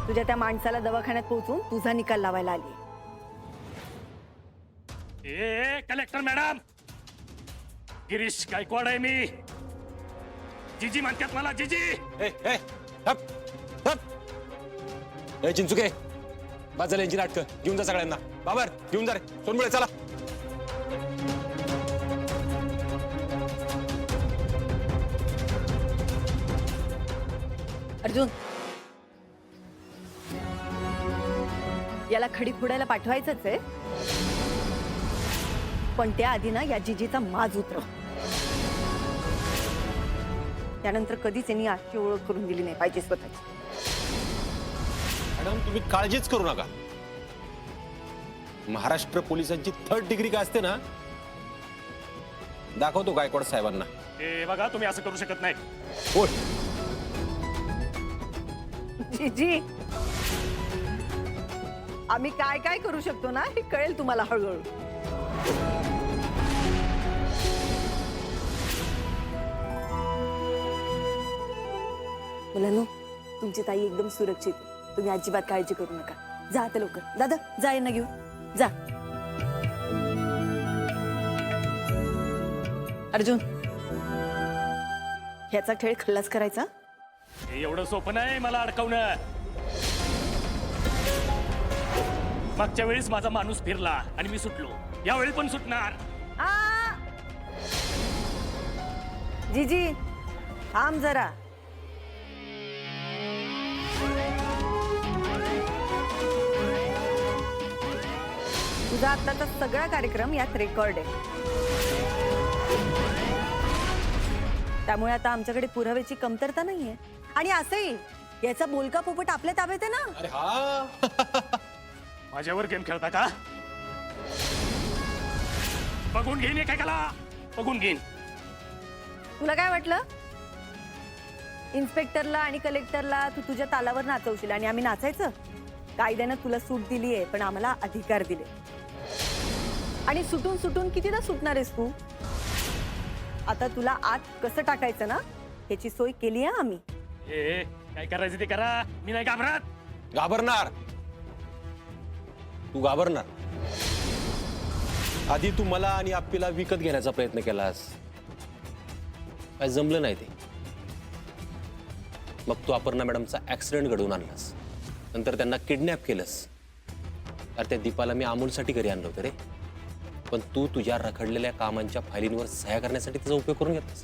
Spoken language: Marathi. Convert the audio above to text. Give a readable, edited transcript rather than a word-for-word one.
तुझ्या त्या माणसाला दवाखान्यात पोहोचून तुझा निकाल लावायला आली. ए कलेक्टर मॅडम, गिरीश गायकवाड आहे मी. जीजी म्हणतात मला, जीजी. चिंचुके बाद झालं यांची नाटकं. घेऊन जा सगळ्यांना. बाबर घेऊन जा रे. सोनमुळे चला. अर्जुन, याला खडी फोडायला पाठवायचंच आहे, पण त्या आधी ना या जिजीचा माज उतरव. त्यानंतर कधीच यांनी आजची ओळख करून दिली नाही पाहिजे स्वतःची. मॅडम तुम्ही काळजीच करू नका. महाराष्ट्र पोलिसांची 3rd डिग्री काय असते ना, दाखवतो गायकवाड साहेबांना. ए बघा, तुम्ही असं करू शकत नाही. बोल. जीजी, आम्ही काय काय करू शकतो ना हे कळेल तुम्हाला हळूहळू. मुलांनो, तुमची ताई एकदम सुरक्षित आहे. तुम्ही अजिबात काळजी करू नका. जा आता लवकर. दादा जा, यांना घेऊन जा. अर्जुन, ह्याचा खेळ खल्लास करायचा. हे एवढं सोपं नाही मला अडकवणं. मागच्या वेळेस माझा माणूस फिरला आणि मी सुटलो. यावेळी पण सुटणार. जीजी थांब जरा. तुझा आत्ताचा सगळा कार्यक्रम यात रेकॉर्ड आहे, त्यामुळे आता आमच्याकडे पुराव्याची कमतरता नाहीये. आणि असंही याचा बोलका पोपट आपल्या ताब्यात आहे ना. अरे हा. माझ्यावर गेम खेळता का? बघून घेईन एकेकाला, बघून घेईन. तुला काय वाटलं? इन्स्पेक्टरला आणि कलेक्टरला तू तुझ्या तालावर नाचवशील आणि आम्ही नाचायचं? कायद्यानं तुला सूट दिली आहे, पण आम्हाला अधिकार दिले. आणि सुटून सुटून कितीदा सुटणार आहेस तू? आता तुला आत कसं टाकायचं ना ह्याची सोय केली आहे आम्ही. ए काय करायचं ते करा, मी नाही घाबरत. घाबरणार? तू घाबरणार? आधी तू मला आणि आप्पीला विकत घेण्याचा प्रयत्न केलास, काय जमलं नाही ते. मग तू अपर्णा मॅडमचा ऍक्सिडेंट घडवून आणलास, नंतर त्यांना किडनॅप केलंस. तर त्या दीपाला मी अमोलसाठी घरी आणलं होतं रे, पण तू तुझ्या रखडलेल्या कामांच्या फायलींवर सह्या करण्यासाठी त्याचा उपयोग करून घेतलास.